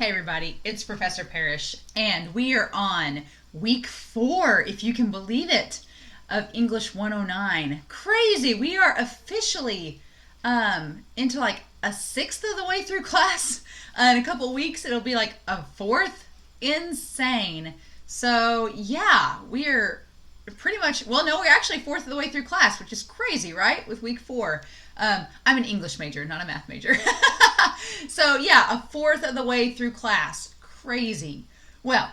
Hey everybody, it's Professor Parish, and we are on week 4, if you can believe it, of English 109. Crazy! We are officially into like a sixth of the way through class. In a couple weeks, it'll be like a fourth. Insane. So yeah, we're pretty much, well, no, we're actually fourth of the way through class, which is crazy, right? With week 4. I'm an English major, not a math major. So yeah, a fourth of the way through class. Crazy. Well,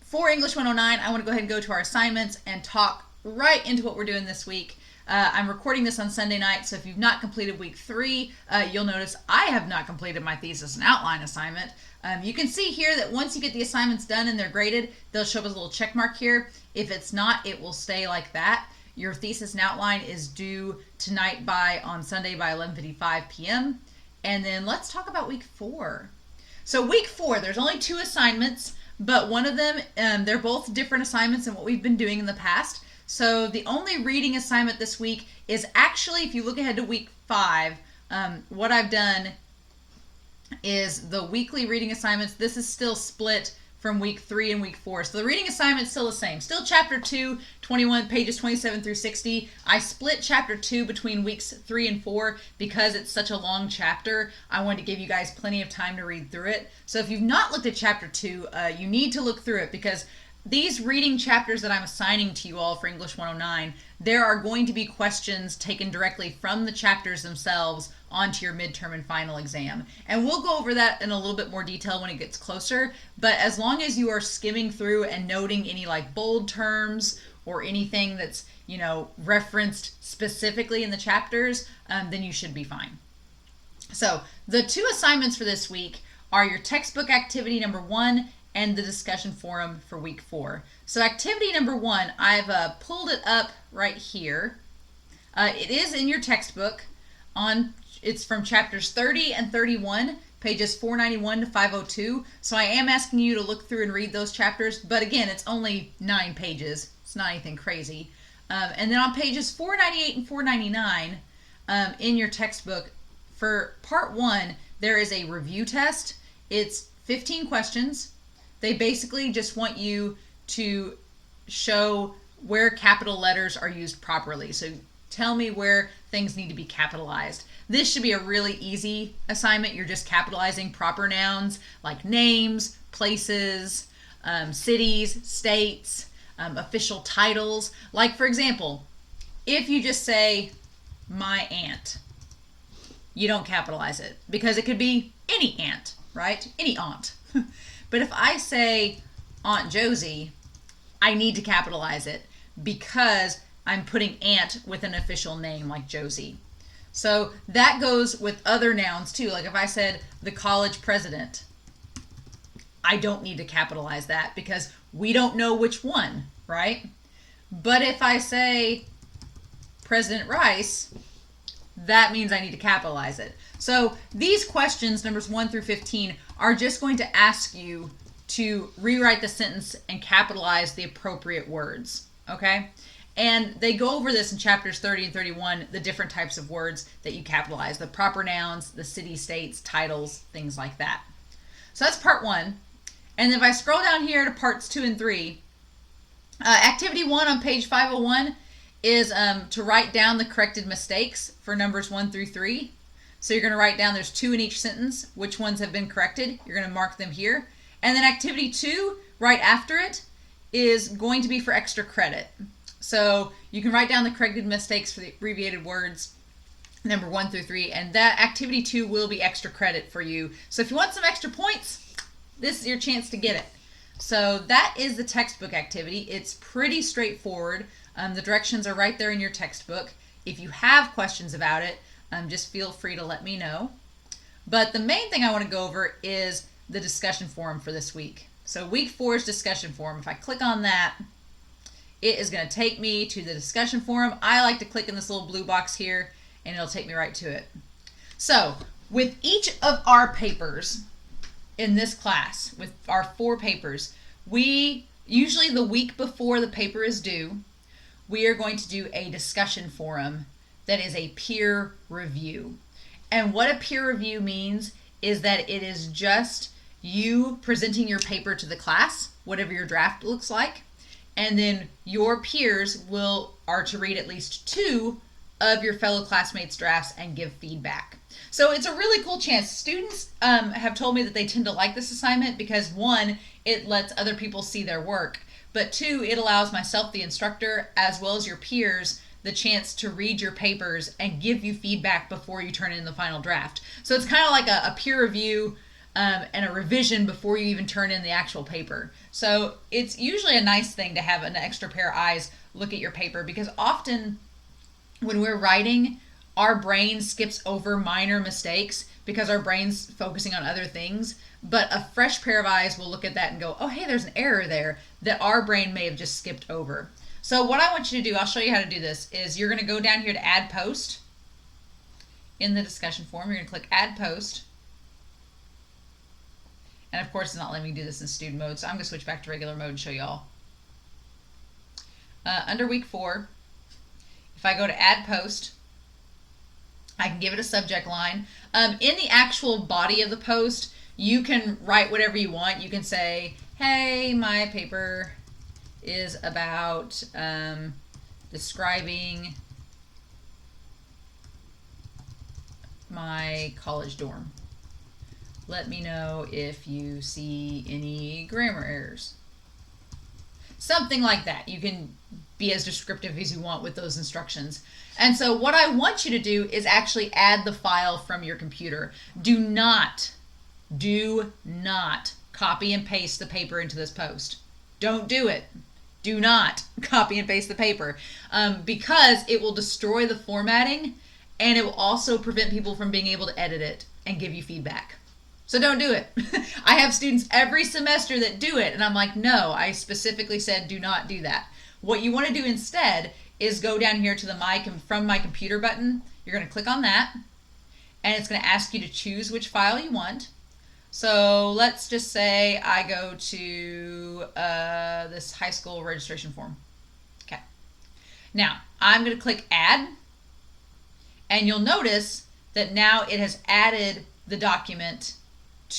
for English 109, I want to go ahead and go to our assignments and talk right into what we're doing this week. I'm recording this on Sunday night, so if you've not completed week 3, you'll notice I have not completed my thesis and outline assignment. You can see here that once you get the assignments done and they're graded, they'll show up as a little check mark here. If it's not, it will stay like that. Your thesis and outline is due tonight on Sunday by 11:55 p.m. And then let's talk about week 4. So week 4, there's only 2 assignments, but one of them, they're both different assignments than what we've been doing in the past. So the only reading assignment this week is actually, if you look ahead to week 5, what I've done is the weekly reading assignments. This is still split from week 3 and week 4. So the reading assignment is still the same. Still chapter 2, 21 pages 27 through 60. I split chapter 2 between weeks 3 and 4 because it's such a long chapter. I wanted to give you guys plenty of time to read through it. So if you've not looked at chapter 2, you need to look through it, because these reading chapters that I'm assigning to you all for English 109, there are going to be questions taken directly from the chapters themselves onto your midterm and final exam. And we'll go over that in a little bit more detail when it gets closer. But as long as you are skimming through and noting any like bold terms or anything that's, referenced specifically in the chapters, then you should be fine. So the 2 assignments for this week are your textbook activity number 1 and the discussion forum for week 4. So activity number 1, I've pulled it up right here. It is in your textbook. It's from chapters 30 and 31, pages 491 to 502. So I am asking you to look through and read those chapters. But again, it's only 9 pages. It's not anything crazy. And then on pages 498 and 499 in your textbook, for part 1, there is a review test. It's 15 questions. They basically just want you to show where capital letters are used properly. So tell me where things need to be capitalized. This should be a really easy assignment. You're just capitalizing proper nouns like names, places, cities, states, official titles. Like, for example, if you just say, my aunt, you don't capitalize it because it could be any aunt, right? Any aunt. But if I say Aunt Josie, I need to capitalize it because I'm putting aunt with an official name like Josie. So that goes with other nouns too. Like if I said the college president, I don't need to capitalize that because we don't know which one, right? But if I say President Rice, that means I need to capitalize it. So these questions, numbers 1 through 15, are just going to ask you to rewrite the sentence and capitalize the appropriate words, okay? And they go over this in chapters 30 and 31, the different types of words that you capitalize, the proper nouns, the city, states, titles, things like that. So that's part 1. And if I scroll down here to parts 2 and 3, activity 1 on page 501 is to write down the corrected mistakes for numbers 1 through 3. So you're going to write down, there's 2 in each sentence, which ones have been corrected. You're going to mark them here. And then activity 2, right after it, is going to be for extra credit. So you can write down the corrected mistakes for the abbreviated words, number 1 through 3, and that activity 2 will be extra credit for you. So if you want some extra points, this is your chance to get it. So that is the textbook activity. It's pretty straightforward. The directions are right there in your textbook. If you have questions about it, just feel free to let me know. But the main thing I want to go over is the discussion forum for this week. So week 4's discussion forum, if I click on that, it is going to take me to the discussion forum. I like to click in this little blue box here, and it'll take me right to it. So with each of our papers in this class, with our 4 papers, we usually the week before the paper is due, we are going to do a discussion forum that is a peer review. And what a peer review means is that it is just you presenting your paper to the class, whatever your draft looks like, and then your peers are to read at least 2 of your fellow classmates' drafts and give feedback. So it's a really cool chance. Students have told me that they tend to like this assignment because 1, it lets other people see their work, but 2, it allows myself, the instructor, as well as your peers, the chance to read your papers and give you feedback before you turn in the final draft. So it's kind of like a peer review and a revision before you even turn in the actual paper. So it's usually a nice thing to have an extra pair of eyes look at your paper, because often when we're writing, our brain skips over minor mistakes because our brain's focusing on other things. But a fresh pair of eyes will look at that and go, oh, hey, there's an error there that our brain may have just skipped over. So what I want you to do, I'll show you how to do this, is you're going to go down here to Add Post in the discussion forum. You're going to click Add Post. And of course, it's not letting me do this in student mode, so I'm going to switch back to regular mode and show y'all. Under week 4, if I go to Add Post, I can give it a subject line. In the actual body of the post, you can write whatever you want. You can say, hey, my paper is about describing my college dorm. Let me know if you see any grammar errors. Something like that. You can be as descriptive as you want with those instructions. And so what I want you to do is actually add the file from your computer. Do not copy and paste the paper into this post. Don't do it. Do not copy and paste the paper because it will destroy the formatting, and it will also prevent people from being able to edit it and give you feedback. So don't do it. I have students every semester that do it, and I'm like, no, I specifically said do not do that. What you want to do instead is go down here to the From My Computer button. You're going to click on that, and it's going to ask you to choose which file you want. So let's just say I go to this high school registration form. Okay. Now, I'm going to click Add, and you'll notice that now it has added the document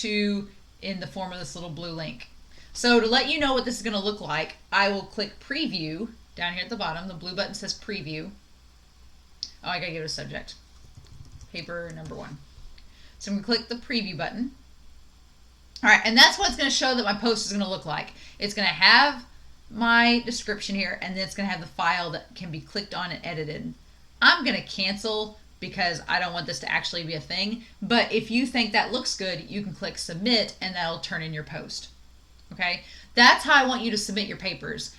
in the form of this little blue link. So to let you know what this is going to look like, I will click Preview down here at the bottom. The blue button says Preview. Oh, I got to give it a subject. Paper number 1. So I'm going to click the Preview button. All right, and that's what it's going to show that my post is going to look like. It's going to have my description here, and then it's going to have the file that can be clicked on and edited. I'm going to cancel because I don't want this to actually be a thing. But if you think that looks good, you can click Submit, and that'll turn in your post. Okay, that's how I want you to submit your papers.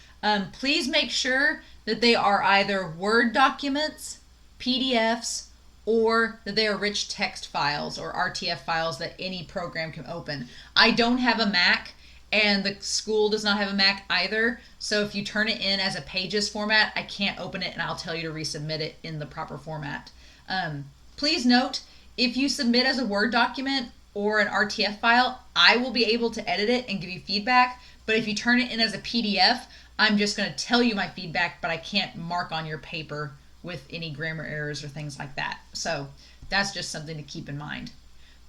Please make sure that they are either Word documents, PDFs, or that they are rich text files or RTF files that any program can open. I don't have a Mac, and the school does not have a Mac either. So if you turn it in as a Pages format, I can't open it, and I'll tell you to resubmit it in the proper format. Please note, if you submit as a Word document or an RTF file, I will be able to edit it and give you feedback. But if you turn it in as a PDF, I'm just going to tell you my feedback, but I can't mark on your paper with any grammar errors or things like that. So that's just something to keep in mind.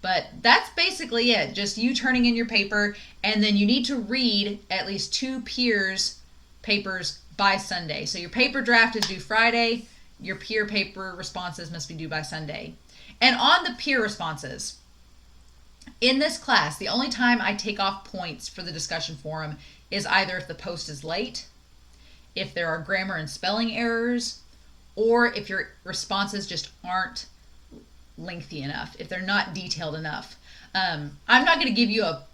But that's basically it. Just you turning in your paper, and then you need to read at least 2 peers' papers by Sunday. So your paper draft is due Friday. Your peer paper responses must be due by Sunday. And on the peer responses, in this class, the only time I take off points for the discussion forum is either if the post is late, if there are grammar and spelling errors, or if your responses just aren't lengthy enough, if they're not detailed enough. I'm not going to give you a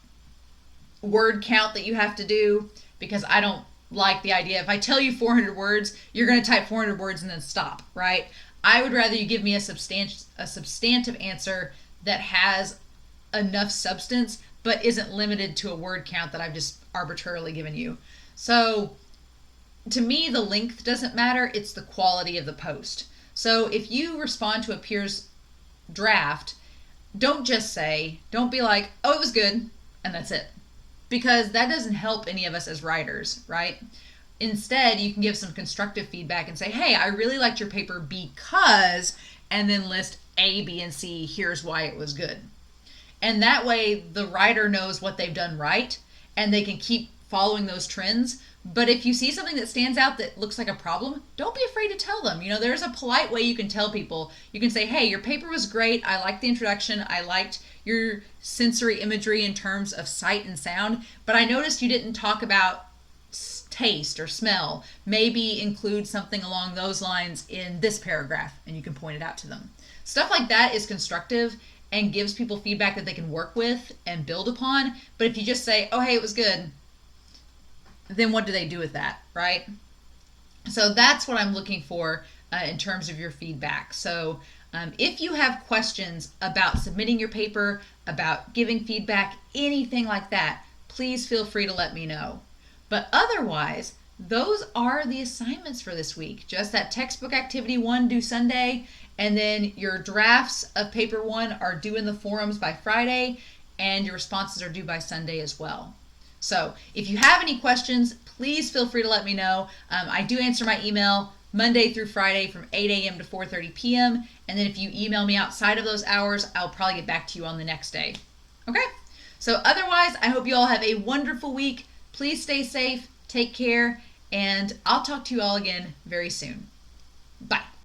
word count that you have to do because I don't like the idea. If I tell you 400 words, you're going to type 400 words and then stop, right? I would rather you give me a substantive answer that has enough substance but isn't limited to a word count that I've just arbitrarily given you. So to me, the length doesn't matter. It's the quality of the post. So if you respond to a peer's draft, don't be like, oh, it was good, and that's it. Because that doesn't help any of us as writers, right? Instead, you can give some constructive feedback and say, hey, I really liked your paper because, and then list A, B, and C, here's why it was good. And that way the writer knows what they've done right and they can keep following those trends. But if you see something that stands out that looks like a problem, don't be afraid to tell them. There's a polite way you can tell people. You can say, hey, your paper was great. I liked the introduction. I liked your sensory imagery in terms of sight and sound. But I noticed you didn't talk about taste or smell. Maybe include something along those lines in this paragraph, and you can point it out to them. Stuff like that is constructive and gives people feedback that they can work with and build upon. But if you just say, oh, hey, it was good, then what do they do with that, right? So that's what I'm looking for in terms of your feedback. So if you have questions about submitting your paper, about giving feedback, anything like that, please feel free to let me know. But otherwise, those are the assignments for this week. Just that textbook activity 1 due Sunday, and then your drafts of paper 1 are due in the forums by Friday, and your responses are due by Sunday as well. So if you have any questions, please feel free to let me know. I do answer my email Monday through Friday from 8 a.m. to 4:30 p.m. And then if you email me outside of those hours, I'll probably get back to you on the next day. Okay? So otherwise, I hope you all have a wonderful week. Please stay safe, take care, and I'll talk to you all again very soon. Bye.